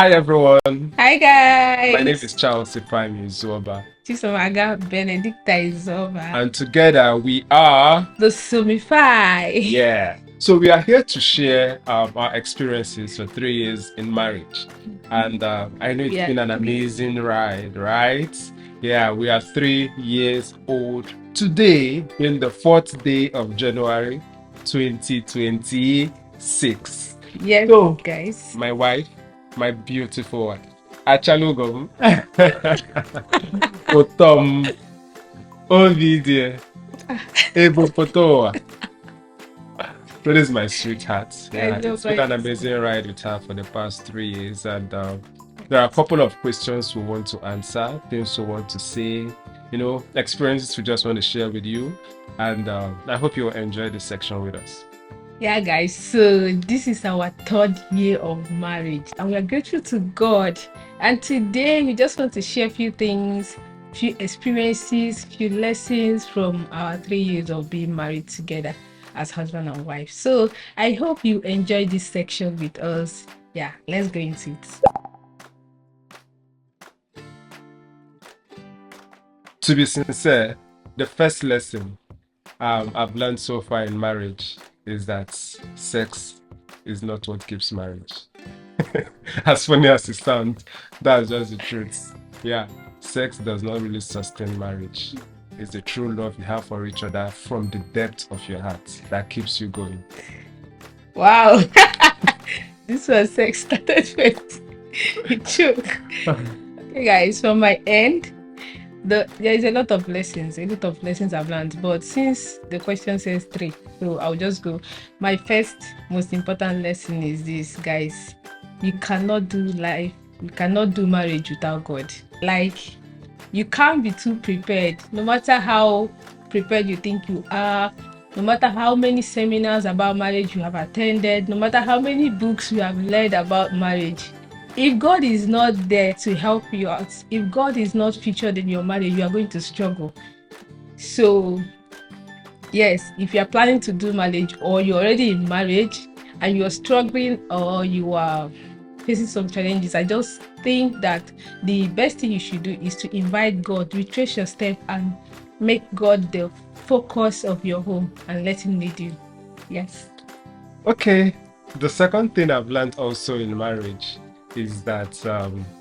Hi everyone, Hi my name is guys, SomIfy Izuoba, Chisomaga Benedicta Izuoba, and together we are, the SomIfy. yeah. So we are here to share our experiences for 3 years in marriage, and I know it's We are been an three. amazing ride, right? Yeah, we are 3 years old today, in the fourth day of January, 2026. Yes, So, guys. my wife, my beautiful wife, Achalugom. Potom Ovidie Ebopotoa. That is my sweetheart. I Yeah, it's love been an it. amazing ride with her for the past 3 years, and there are a couple of questions we want to answer, things we want to say, experiences we just want to share with you, and I hope you'll enjoy this section with us. Yeah, guys. So this is our third year of marriage, and we are grateful to God. And today we just want to share a few things, few experiences, few lessons from our 3 years of being married together as husband and wife. So I hope you enjoy this section with us. Yeah, let's go into it. To be sincere, the first lesson I've learned so far in marriage is that sex is not what keeps marriage. As funny as it sounds, that's just the truth. Yeah, sex does not really sustain marriage. It's the true love you have for each other from the depth of your heart that keeps you going. Wow, this was sex started with a joke. Okay, guys, from my end, there is a lot of lessons I've learned. But since the question says three, so I'll just go. My first most important lesson is this, guys. You cannot do life, you cannot do marriage without God. Like, you can't be too prepared, no matter how prepared you think you are, no matter how many seminars about marriage you have attended, no matter how many books you have read about marriage. If God is not there to help you out, if God is not featured in your marriage, you are going to struggle. So yes, if you are planning to do marriage or you're already in marriage and you're struggling or you are facing some challenges, I just think that the best thing you should do is to invite God, retrace your step, and make God the focus of your home and let Him lead you. Yes. Okay, the second thing I've learned also in marriage is that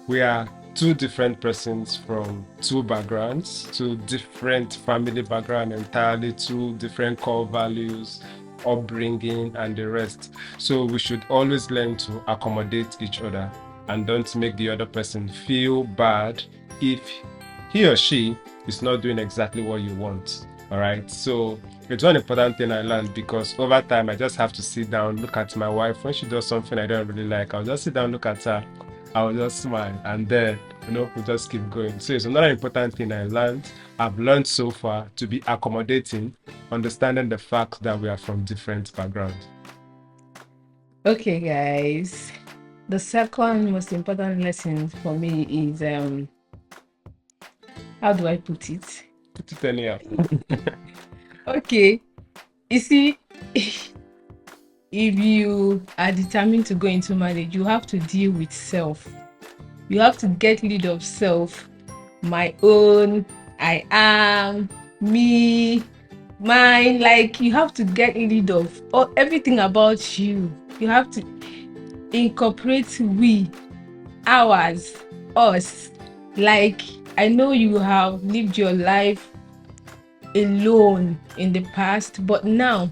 we are two different persons from two backgrounds, two different family background entirely, two different core values, upbringing, and the rest. So we should always learn to accommodate each other and don't make the other person feel bad if he or she is not doing exactly what you want. All right. So it's one important thing I learned because over time I just have to sit down, look at my wife. When she does something I don't really like, I'll just sit down, look at her, I'll just smile, and then we just keep going. So it's another important thing I've learned so far to be accommodating, understanding the fact that we are from different backgrounds. Okay, guys. The second most important lesson for me is how do I put it? Put it anyhow. Okay, you see, if you are determined to go into marriage, you have to deal with self. You have to get rid of self. My own, I am, me, mine. Like, you have to get rid of everything about you. You have to incorporate we, ours, us. Like, I know you have lived your life alone in the past, but now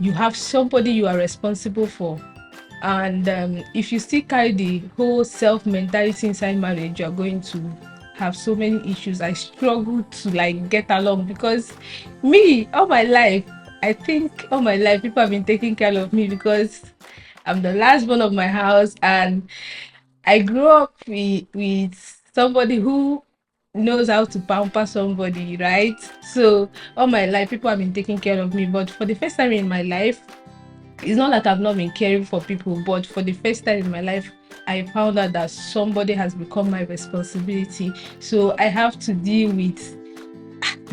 you have somebody you are responsible for. And if you still carry the whole self mentality inside marriage, you're going to have so many issues. I struggle to like get along because me, all my life, I think all my life people have been taking care of me because I'm the last one of my house, and I grew up with somebody who knows how to pamper somebody, right? So all my life people have been taking care of me, but for the first time in my life, it's not like I've not been caring for people, but for the first time in my life, I found out that somebody has become my responsibility. So I have to deal with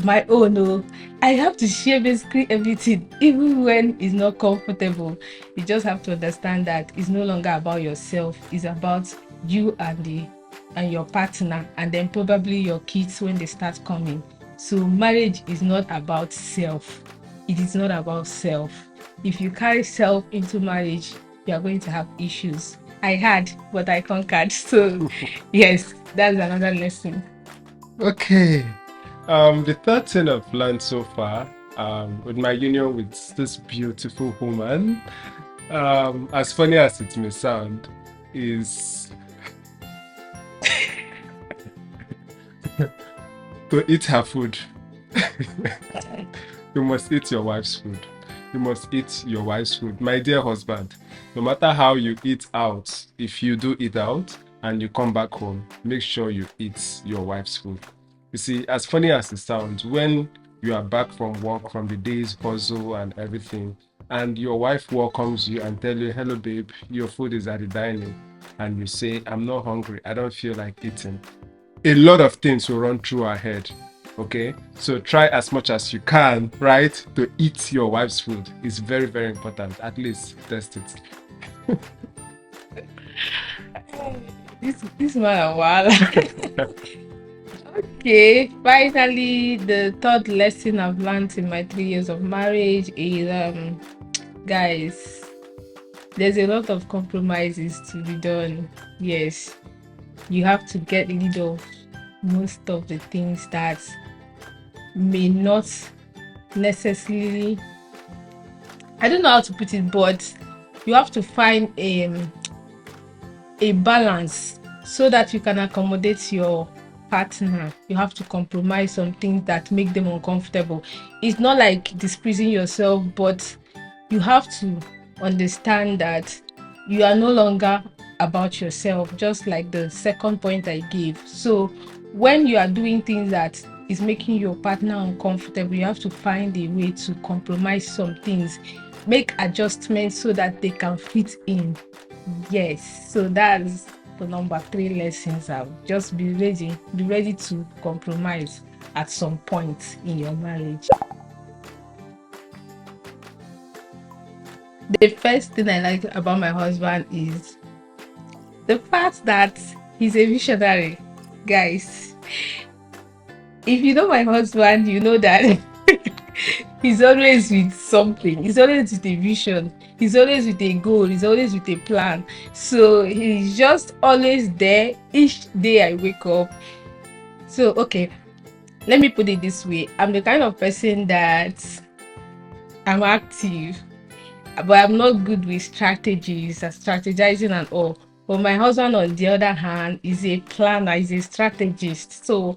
my own. Oh, I have to share basically everything, even when it's not comfortable. You just have to understand that it's no longer about yourself, it's about you and your partner, and then probably your kids when they start coming. So marriage is not about self. It is not about self. If you carry self into marriage, you are going to have issues. I had, but I conquered. So yes, that's another lesson. Okay. The third thing I've learned so far, with my union with this beautiful woman, as funny as it may sound, is to eat her food. You must eat your wife's food. You must eat your wife's food. My dear husband, no matter how you eat out, if you do eat out and you come back home, make sure you eat your wife's food. You see, as funny as it sounds, when you are back from work, from the day's hustle and everything, and your wife welcomes you and tell you, hello babe, your food is at the dining, and you say, I'm not hungry, I don't feel like eating, a lot of things will run through our head. Okay, so try as much as you can, right, to eat your wife's food. It's very, very important. At least test it. This man, wow. Okay, finally, the third lesson I've learned in my 3 years of marriage is, guys, there's a lot of compromises to be done. Yes, you have to get rid of most of the things that may not necessarily, I don't know how to put it, but you have to find a balance so that you can accommodate your partner. You have to compromise some things that make them uncomfortable. It's not like displeasing yourself, but you have to understand that you are no longer about yourself, just like the second point I gave. So when you are doing things that is making your partner uncomfortable, you have to find a way to compromise some things, make adjustments so that they can fit in. Yes, so that's the number 3 lessons. I'll just be ready to compromise at some point in your marriage. The first thing I like about my husband is the fact that he's a visionary. Guys, if you know my husband, you know that he's always with something. He's always with a vision. He's always with a goal. He's always with a plan. So he's just always there each day I wake up. So, okay, let me put it this way. I'm the kind of person that I'm active, but I'm not good with strategies and strategizing and all. But my husband, on the other hand, is a planner, is a strategist. So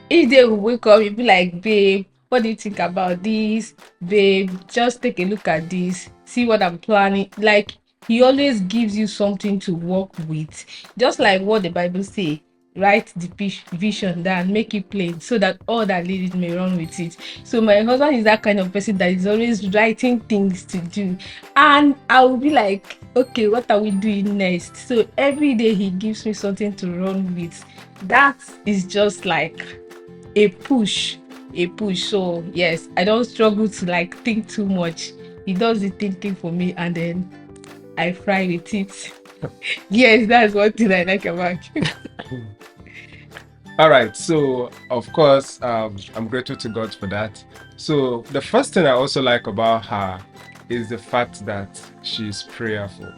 each day we wake up, you'll be like, babe, what do you think about this? Babe, just take a look at this, see what I'm planning. Like, he always gives you something to work with. Just like what the Bible say, write the vision down, make it plain, so that all that lead it may run with it. So my husband is that kind of person that is always writing things to do. And I will be like, okay, what are we doing next? So every day he gives me something to run with. That is just like a push. So yes, I don't struggle to like think too much. He does the thinking for me, and then I fry with it. Yes, that's one thing I like about you. All right, so of course, I'm grateful to God for that. So the first thing I also like about her is the fact that she's prayerful.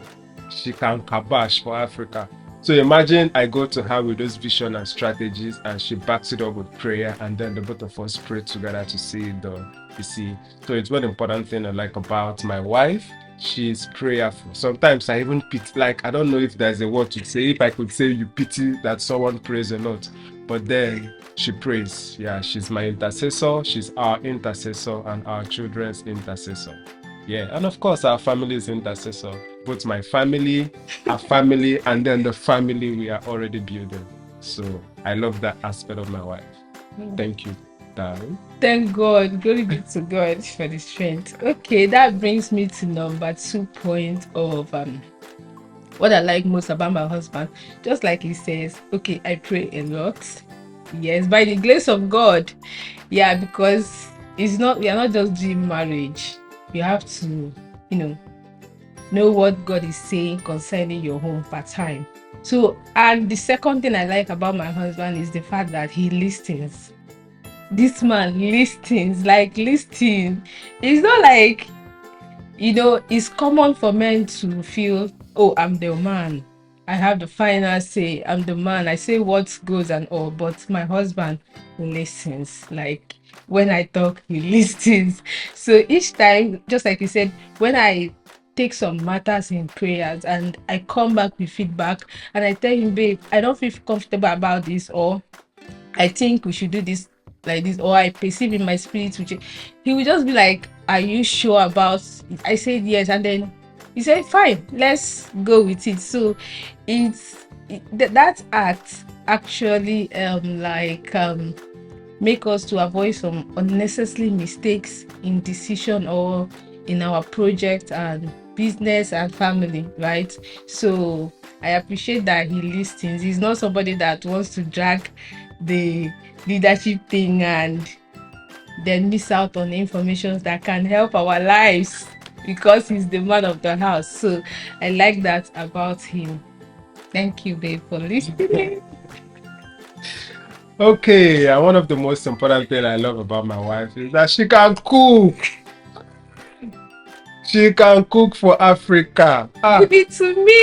She can kabash for Africa. So imagine I go to her with those vision and strategies, and she backs it up with prayer, and then the both of us pray together to see it done. You see, so it's one important thing I like about my wife. She's prayerful. Sometimes I even pity, like, I don't know if there's a word to say. If I could say you pity that someone prays a lot, but then she prays. Yeah, she's my intercessor. She's our intercessor and our children's intercessor. Yeah, and of course, our family's intercessor. Both my family, our family, and then the family we are already building. So I love that aspect of my wife. Thank you, darling. Thank God. Glory be to God for the strength. Okay, that brings me to number 2 point of what I like most about my husband. Just like he says, okay, I pray a lot. Yes, by the grace of God. Yeah, because we are not just doing marriage. We have to, you know, know what God is saying concerning your home part time. So, and the second thing I like about my husband is the fact that he listens. This man listens, like listens. It's not like, it's common for men to feel, oh, I'm the man. I have the final say. I'm the man. I say what goes and all. But my husband listens. Like when I talk, he listens. So each time, just like you said, when I take some matters in prayers and I come back with feedback and I tell him, babe, I don't feel comfortable about this, or I think we should do this like this, or I perceive in my spirit, which he will just be like, are you sure about it? I said yes, and then he said, fine, let's go with it. So that act actually make us to avoid some unnecessary mistakes in decision or in our project and business and family, right? So I appreciate that he listens. He's not somebody that wants to drag the leadership thing and then miss out on information that can help our lives because he's the man of the house. So I like that about him. Thank you, babe, for listening. Okay, and one of the most important thing I love about my wife is that she can cook. She can cook for Africa. Give it to me.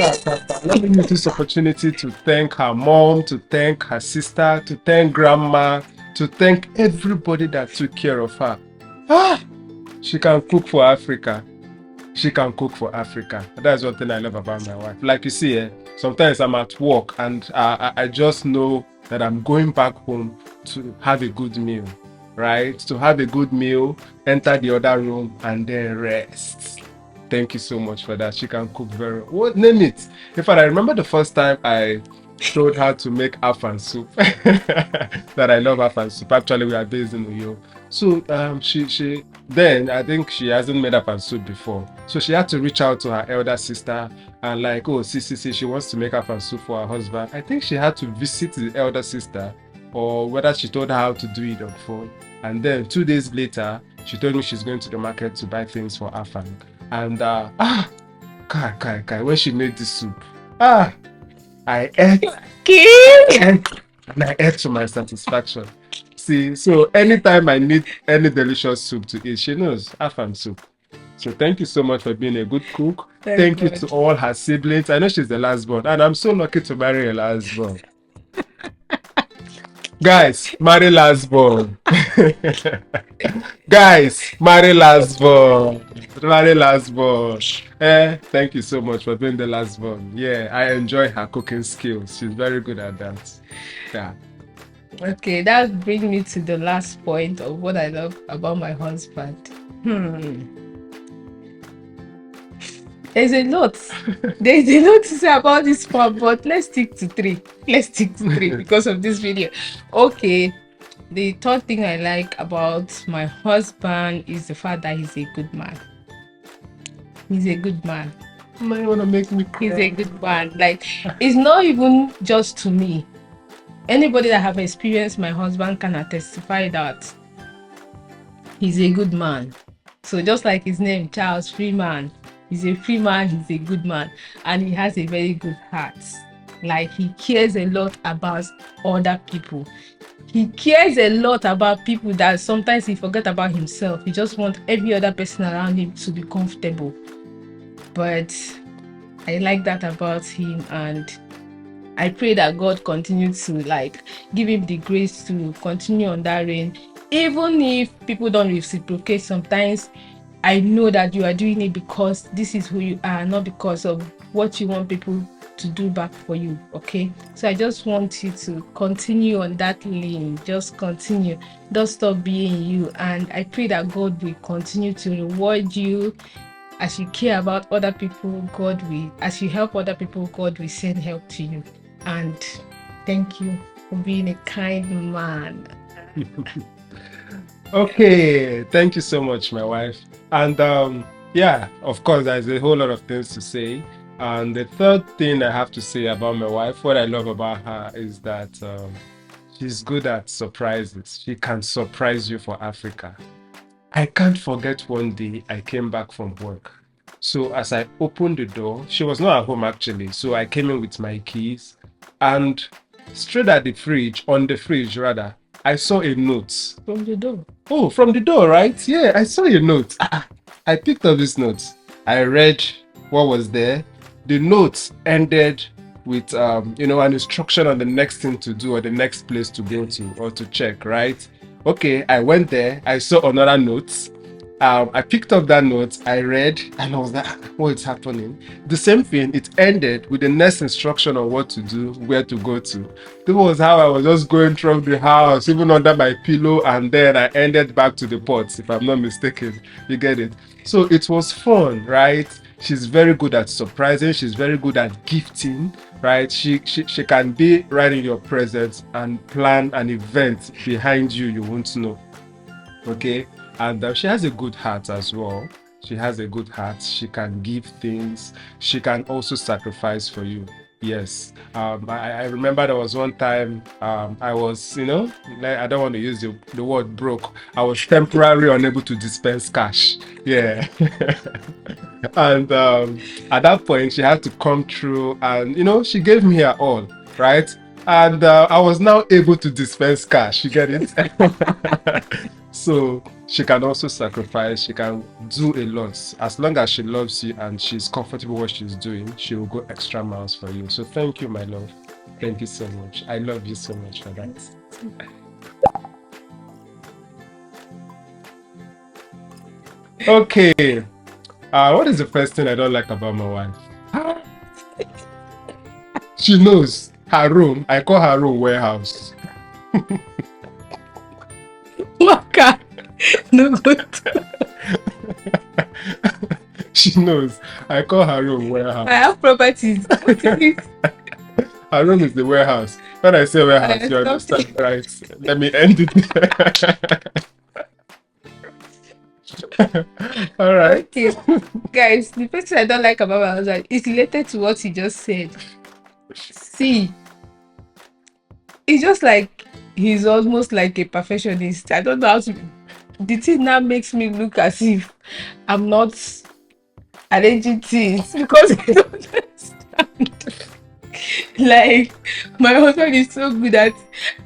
Let me use this opportunity to thank her mom, to thank her sister, to thank grandma, to thank everybody that took care of her. She can cook for Africa. She can cook for Africa. That's one thing I love about my wife. Like you see, sometimes I'm at work and I just know that I'm going back home to have a good meal, right? To have a good meal, enter the other room, and then rest. Thank you so much for that. She can cook very well. What name it? In fact, I remember the first time I showed her to make afan soup. That I love afan soup. Actually, we are based in Uyo. So she then I think she hasn't made afan soup before. So she had to reach out to her elder sister and like, oh, see, she wants to make afan soup for her husband. I think she had to visit the elder sister, or whether she told her how to do it on phone. And then 2 days later, she told me she's going to the market to buy things for afan. And when she made this soup, I ate, and I ate to my satisfaction. See, so anytime I need any delicious soup to eat, she knows afan soup. So thank you so much for being a good cook. Thank Thank you God. to all her siblings. I know she's the last born, and I'm so lucky to marry a last born. Guys, marry last born. Guys, marry last born. Marry last born. Thank you so much for being the last born. Yeah, I enjoy her cooking skills. She's very good at that. Yeah. Okay, that brings me to the last point of what I love about my husband. There's a lot. There's a lot to say about this part, but let's stick to three. Let's stick to three because of this video. Okay. The third thing I like about my husband is the fact that he's a good man. He's a good man. Now you wanna make me cry. He's a good man. Like, it's not even just to me. Anybody that have experienced my husband can testify that he's a good man. So just like his name, Charles Freeman, he's a free man, he's a good man, and he has a very good heart. Like, he cares a lot about other people. He cares a lot about people that sometimes he forget about himself. He just wants every other person around him to be comfortable. But I like that about him, and I pray that God continues to give him the grace to continue on that reign. Even if people don't reciprocate, sometimes I know that you are doing it because this is who you are, not because of what you want people to do back for you. Okay, so I just want you to continue on that lane. Just continue, don't stop being you, and I pray that God will continue to reward you. As you care about other people, as you help other people, God will send help to you. And thank you for being a kind man. Okay, thank you so much, my wife. And yeah, of course, there's a whole lot of things to say. And the third thing I have to say about my wife, what I love about her is that she's good at surprises. She can surprise you for Africa. I can't forget one day I came back from work. So as I opened the door, she was not at home actually. So I came in with my keys, and straight at the fridge, on the fridge rather, I saw a note. From the door. Oh, from the door, right? Yeah, I saw a note. I picked up this note. I read what was there. The note ended with an instruction on the next thing to do or the next place to go to or to check, right? Okay, I went there. I saw another note. I picked up that note, I read, and I was like, what is happening? The same thing, it ended with the next instruction on what to do, where to go to. That was how I was just going through the house, even under my pillow, and then I ended back to the pots, if I'm not mistaken. You get it? So it was fun, right? She's very good at surprising, she's very good at gifting, right? She can be right in your presence and plan an event behind you you won't know. Okay, and she has a good heart as well. She has a good heart. She can give things. She can also sacrifice for you. Yes. I remember there was one time I was, I don't want to use the word broke. I was temporarily unable to dispense cash. Yeah. And at that point, she had to come through and, she gave me her all, right? And I was now able to dispense cash. You get it? So she can also sacrifice, she can do a lot. As long as she loves you and she's comfortable what she's doing, she will go extra miles for you. So thank you, my love. Thank you so much. I love you so much for that. Okay. What is the first thing I don't like about my wife? She knows her room. I call her room warehouse. Waka. No good. She knows. I call her room warehouse. I have properties. What is it? Her room is the warehouse. When I say warehouse, you understand, right? Let me end it. All right. Okay, guys, the first thing I don't like about my husband is related to what he just said. See, it's just like he's almost like a perfectionist. I don't know how to. The thing now makes me look as if I'm not arranging things because I don't understand. Like, my husband is so good at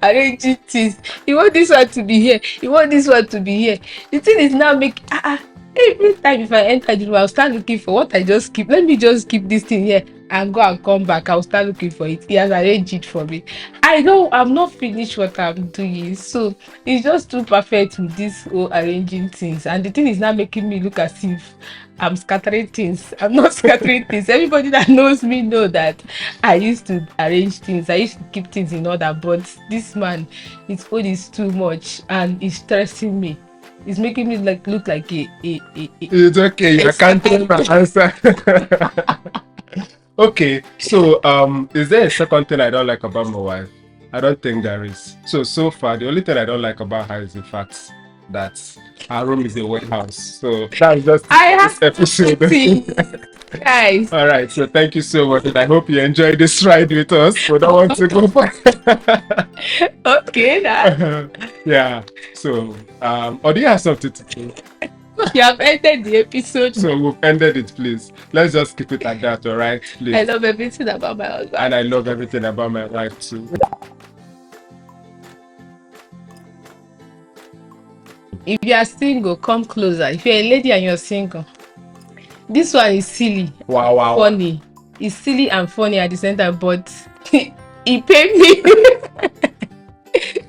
arranging things. You want this one to be here, you want this one to be here. The thing is now make every time if I enter the room, I'll start looking for what I just keep. Let me just keep this thing here and go and come back. I'll start looking for it. He has arranged it for me. I know I'm not finished what I'm doing, so it's just too perfect with this whole arranging things. And the thing is now making me look as if I'm scattering things. I'm not scattering things. Everybody that knows me know that I used to arrange things. I used to keep things in order. But this man, his own is too much and it's stressing me. It's making me look like a It's okay. You can't tell my answer. Okay. So is there a second thing I don't like about my wife? I don't think there is. So far, the only thing I don't like about her is the fact that her room is a warehouse. So that's just I have this episode. Guys. All right. So thank you so much, and I hope you enjoyed this ride with us. We don't want to go back. Okay, now. Yeah. So or do you have something to say? You have ended the episode. So we've ended it, please. Let's just keep it like that, all right? Please. I love everything about my husband. And I love everything about my wife too. If you are single, come closer. If you're a lady and you're single, this one is silly. Wow. Funny. It's silly and funny at the same time, but he paid me.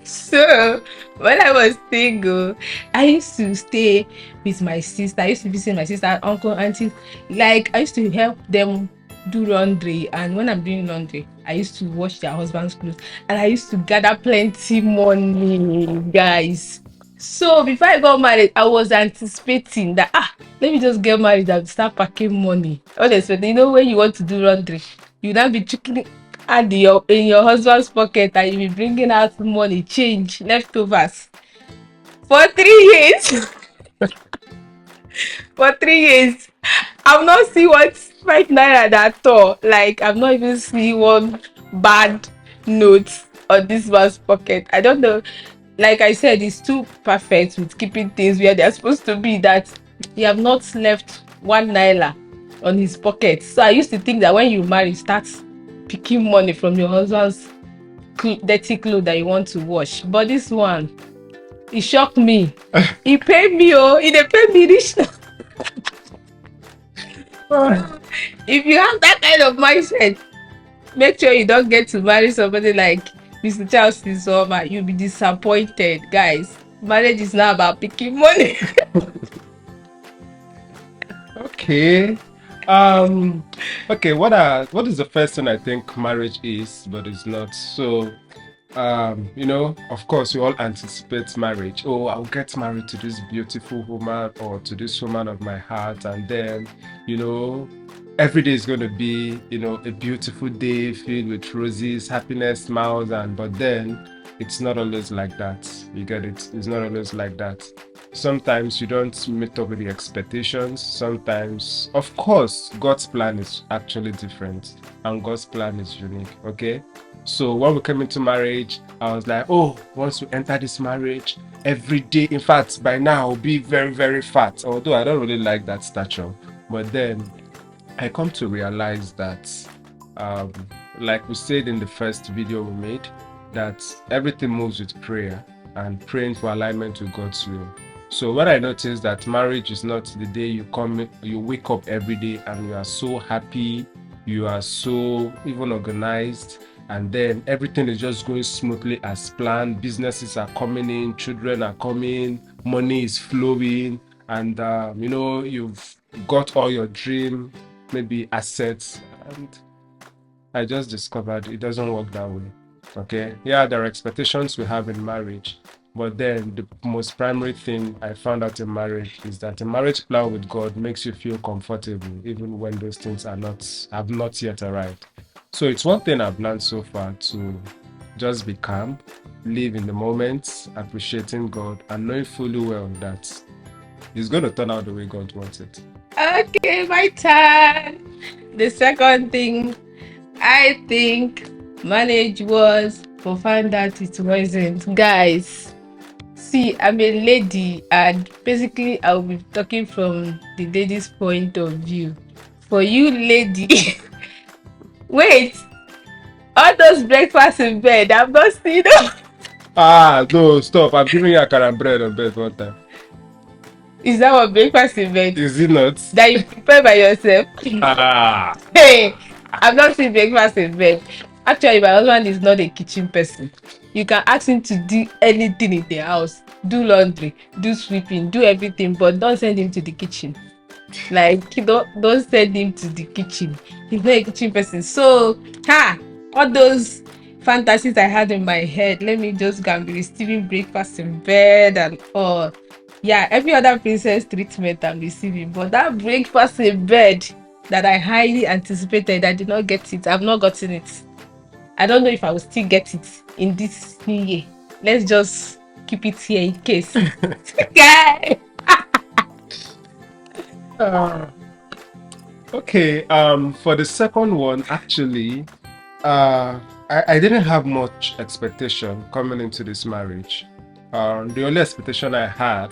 So when I was single, I used to stay with my sister. I used to visit my sister, uncle, auntie. Like, I used to help them do laundry, and when I'm doing laundry, I used to wash their husband's clothes, and I used to gather plenty money, guys. So before I got married, I was anticipating that let me just get married and start packing money. Unexpected, when you want to do laundry, you now be checking in your husband's pocket and you be bringing out money, change, leftovers. For 3 years, for 3 years, I've not seen what 5 naira at all. Like, I've not even seen one bad note on this man's pocket. I don't know. Like I said, it's too perfect with keeping things where they're supposed to be that you have not left 1 naira on his pocket. So I used to think that when you marry, start picking money from your husband's dirty clothes that you want to wash. But this one, it shocked me. He paid me, he dey pay me reach now. If you have that kind of mindset, make sure you don't get to marry somebody like Mr. Charles Chisomaga. You'll be disappointed, guys. Marriage is not about picking money. Okay. Okay, what is the first thing I think marriage is, but it's not? So, of course, we all anticipate marriage. Oh, I'll get married to this beautiful woman or to this woman of my heart, and then, you know, every day is going to be, a beautiful day filled with roses, happiness, smiles, and but then it's not always like that. You get it? It's not always like that. Sometimes you don't meet up with the expectations. Sometimes, of course, God's plan is actually different, and God's plan is unique. Okay. So when we came into marriage, I was like, oh, once we enter this marriage, every day, in fact, by now I'll be very, very fat. Although I don't really like that stature. But then I come to realize that, um, like we said in the first video we made, that everything moves with prayer and praying for alignment with God's will. So when I noticed that marriage is not the day you wake up every day and you are so happy, you are so even organized, and then everything is just going smoothly as planned. Businesses are coming in, children are coming, money is flowing, and you've got all your dream, maybe assets, and I just discovered it doesn't work that way. Okay, yeah, there are expectations we have in marriage, but then the most primary thing I found out in marriage is that a marriage plan with God makes you feel comfortable even when those things have not yet arrived. So it's one thing I've learned so far, to just be calm, live in the moment, appreciating God, and knowing fully well that it's going to turn out the way God wants it. Okay, my turn. The second thing, I think marriage was, for find out it wasn't. Guys, see, I'm a lady, and basically I'll be talking from the lady's point of view. For you lady, wait, all those breakfast in bed, I'm not seeing them. Ah, no, stop. I'm giving you a akara and bread on bed one time. Is that what breakfast in bed? Is it not? That you prepare by yourself? Ah. Hey, I've not seen breakfast in bed. Actually, my husband is not a kitchen person. You can ask him to do anything in the house, do laundry, do sweeping, do everything, but don't send him to the kitchen. Like, don't send him to the kitchen. He's not a kitchen person. So, all those fantasies I had in my head, let me just go and be receiving breakfast in bed and all. Yeah, every other princess treatment I'm receiving, but that breakfast in bed that I highly anticipated, I did not get it. I've not gotten it. I don't know if I will still get it in this new year. Let's just keep it here in case. Guy. Okay, for the second one, actually, I didn't have much expectation coming into this marriage. The only expectation I had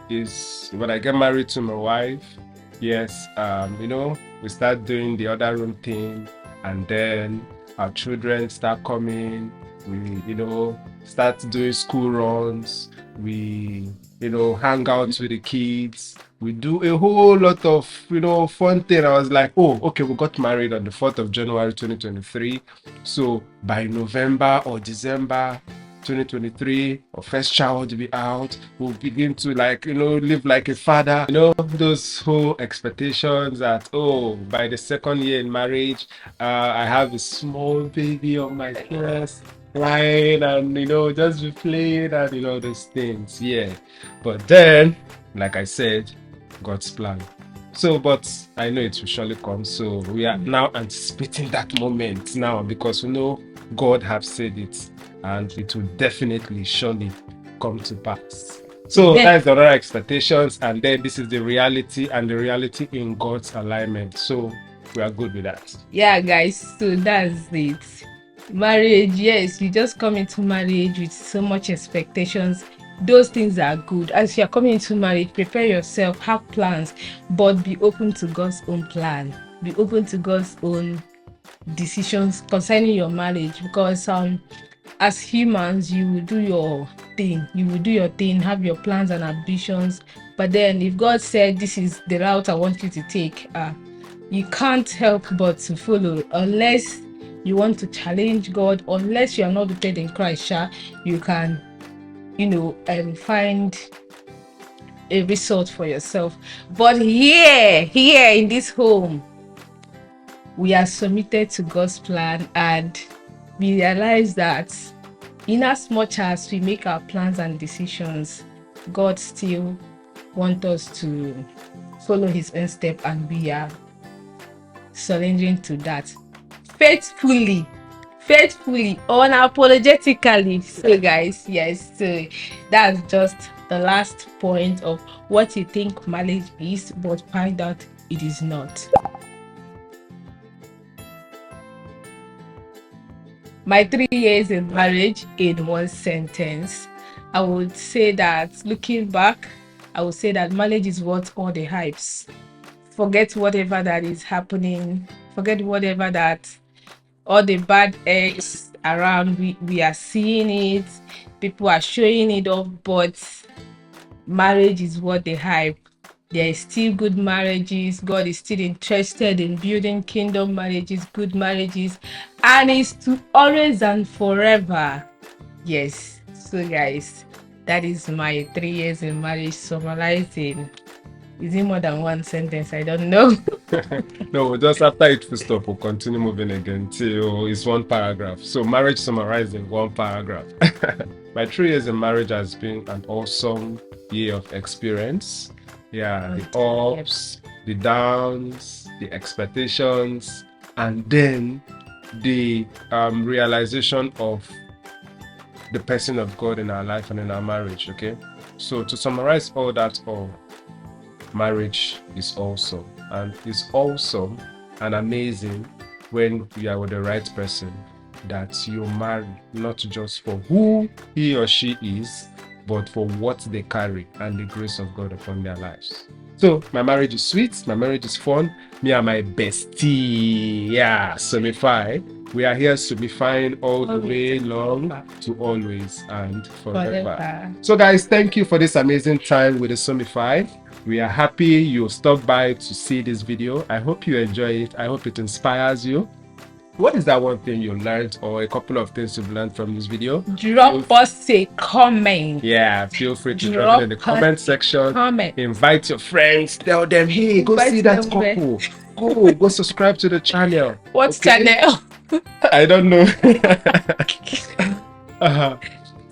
is when I get married to my wife, yes, we start doing the other room thing, and then our children start coming, we, start doing school runs, we, hang out with the kids, we do a whole lot of fun thing. I was like, oh, okay, we got married on the 4th of January 2023. So by November or December 2023, our first child will be out, we'll begin to live like a father. Those whole expectations that, oh, by the second year in marriage, I have a small baby on my chest, crying, and just be playing, and those things. Yeah. But then, like I said, God's plan. So, but I know it will surely come. So we are now anticipating that moment now, because we know God have said it, and it will definitely surely come to pass. So that's the other expectations, and then this is the reality, and the reality in God's alignment. So we are good with that. Yeah, guys, so that's it. Marriage, yes, you just come into marriage with so much expectations. those things are good. As you're coming into marriage, prepare yourself, have plans, but be open to God's own plan. Be open to God's own decisions concerning your marriage, because as humans, you will do your thing, have your plans and ambitions, but then if God said this is the route I want you to take, you can't help but to follow, unless you want to challenge God, unless you are not rooted in Christ. You can, find a result for yourself. But here in this home, we are submitted to God's plan, and we realize that in as much as we make our plans and decisions, God still wants us to follow his own step, and we are surrendering to that faithfully, unapologetically. So guys, yes, so that's just the last point of what you think marriage is, but find out it is not. My 3 years in marriage in one sentence, I would say that, looking back, I would say that marriage is worth all the hypes. Forget whatever that is happening, forget whatever that, all the bad eggs around, we are seeing it, people are showing it off, but marriage is worth the hype. There is still good marriages. God is still interested in building kingdom marriages, good marriages, and it's to always and forever. Yes. So guys, that is my 3 years in marriage summarizing. Is it more than one sentence? I don't know. No, just after it full stop, we'll continue moving again till it's one paragraph. So marriage summarized in one paragraph. My 3 years in marriage has been an awesome year of experience. Yeah, the ups, the downs, the expectations, and then the realization of the person of God in our life and in our marriage. Okay, so to summarize all that, marriage is awesome, and it's awesome and amazing when you are with the right person, that you marry not just for who he or she is, but for what they carry and the grace of God upon their lives. So my marriage is sweet, my marriage is fun. Me and my bestie, yeah, SomIfy, we are here SomIfying all the way long to always and forever. So guys, thank you for this amazing time with the SomIfy. We are happy you stopped by to see this video. I hope you enjoy it. I hope it inspires you. What is that one thing you learned, or a couple of things you've learned from this video? Drop us a comment. Yeah, feel free to drop it in the comment section. Invite your friends. Tell them, hey, go see that couple. Go subscribe to the channel. What channel? I don't know.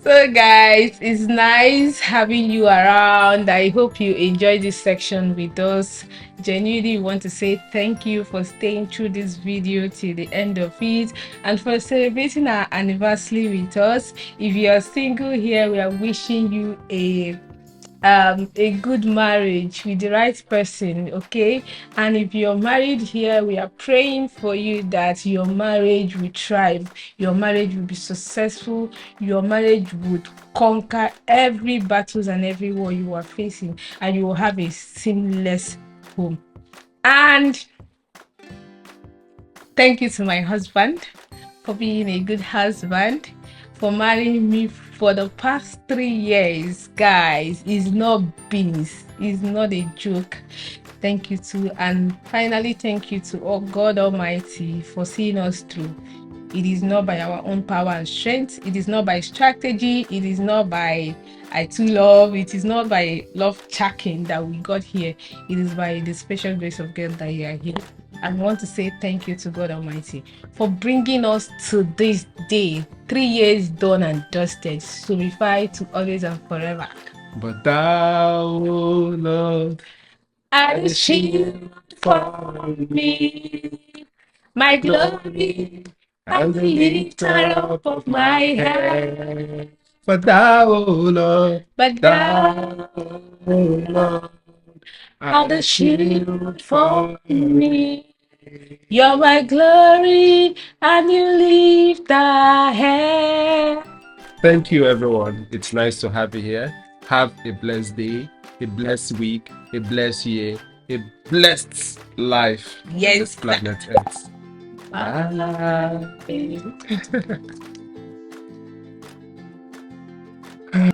So guys, it's nice having you around. I hope you enjoyed this section with us. Genuinely want to say thank you for staying through this video till the end of it, and for celebrating our anniversary with us. If you are single here, we are wishing you a good marriage with the right person, okay? And if you're married here, we are praying for you that your marriage will thrive, your marriage will be successful, your marriage would conquer every battles and every war you are facing, and you will have a seamless home. And thank you to my husband for being a good husband, for marrying me for the past 3 years. Guys, it's not beans, it's not a joke. Thank you to, and finally thank you to God Almighty for seeing us through. It is not by our own power and strength, it is not by strategy, it is not by I too love, it is not by love checking that we got here. It is by the special grace of God that you are here. I want to say thank you to God Almighty for bringing us to this day. 3 years done and dusted. SomIfy to always and forever. But thou, O Lord, are the shield for me, my glory, and the lifter up of my head. But thou, O Lord, but thou, O Lord, are the shield for me. You're my glory, and you lift the head. Thank you, everyone. It's nice to have you here. Have a blessed day, a blessed week, a blessed year, a blessed life on this Yes. planet Earth. Bye. Bye.